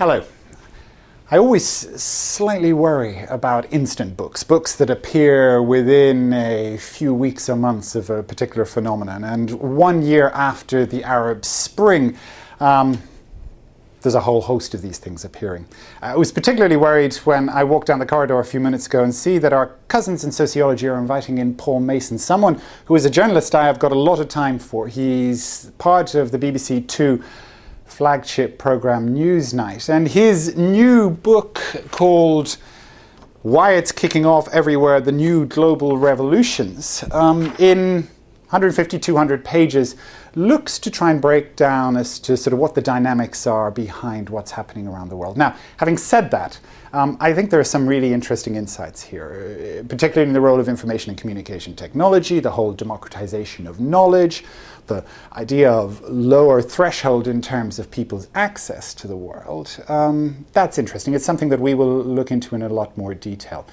Hello. I always slightly worry about instant books, books that appear within a few weeks or months of a particular phenomenon. And 1 year after the Arab Spring, there's a whole host of these things appearing. I was particularly worried when I walked down the corridor a few minutes ago and see that our cousins in sociology are inviting in Paul Mason, someone who is a journalist I have got a lot of time for. He's part of the BBC Two flagship program Newsnight, and his new book called Why It's Kicking Off Everywhere, The New Global Revolutions, in 150, 200 pages, looks to try and break down as to sort of what the dynamics are behind what's happening around the world. Now, having said that, I think there are some really interesting insights here, particularly in the role of information and communication technology, the whole democratization of knowledge, the idea of lower threshold in terms of people's access to the world. That's interesting. It's something that we will look into in a lot more detail.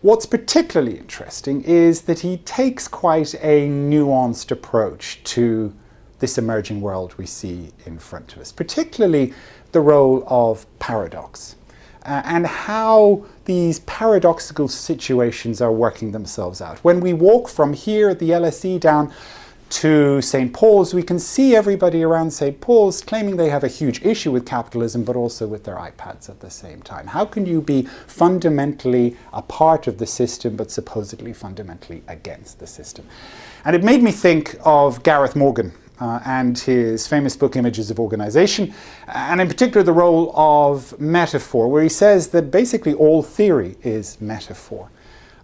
What's particularly interesting is that he takes quite a nuanced approach to this emerging world we see in front of us, particularly the role of paradox and how these paradoxical situations are working themselves out. When we walk from here at the LSE down to St. Paul's, we can see everybody around St. Paul's claiming they have a huge issue with capitalism, but also with their iPads at the same time. How can you be fundamentally a part of the system, but supposedly fundamentally against the system? And it made me think of Gareth Morgan and his famous book, Images of Organisation, and in particular the role of metaphor, where he says that basically all theory is metaphor.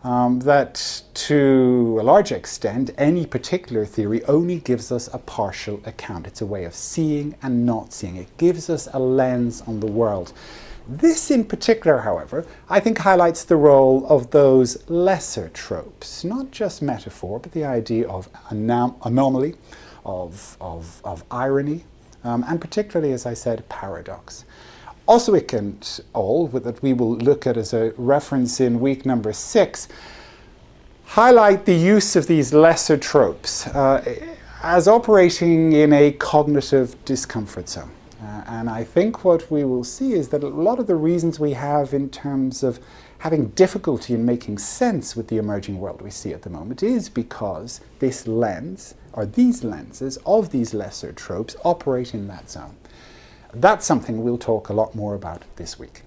That to a large extent, any particular theory only gives us a partial account. It's a way of seeing and not seeing. It gives us a lens on the world. This in particular, however, I think highlights the role of those lesser tropes, not just metaphor, but the idea of anomaly, of irony, and particularly, as I said, paradox. Oswick all, that we will look at as a reference in week number 6, highlight the use of these lesser tropes as operating in a cognitive discomfort zone. And I think what we will see is that a lot of the reasons we have in terms of having difficulty in making sense with the emerging world we see at the moment is because this lens, or these lenses of these lesser tropes, operate in that zone. That's something we'll talk a lot more about this week.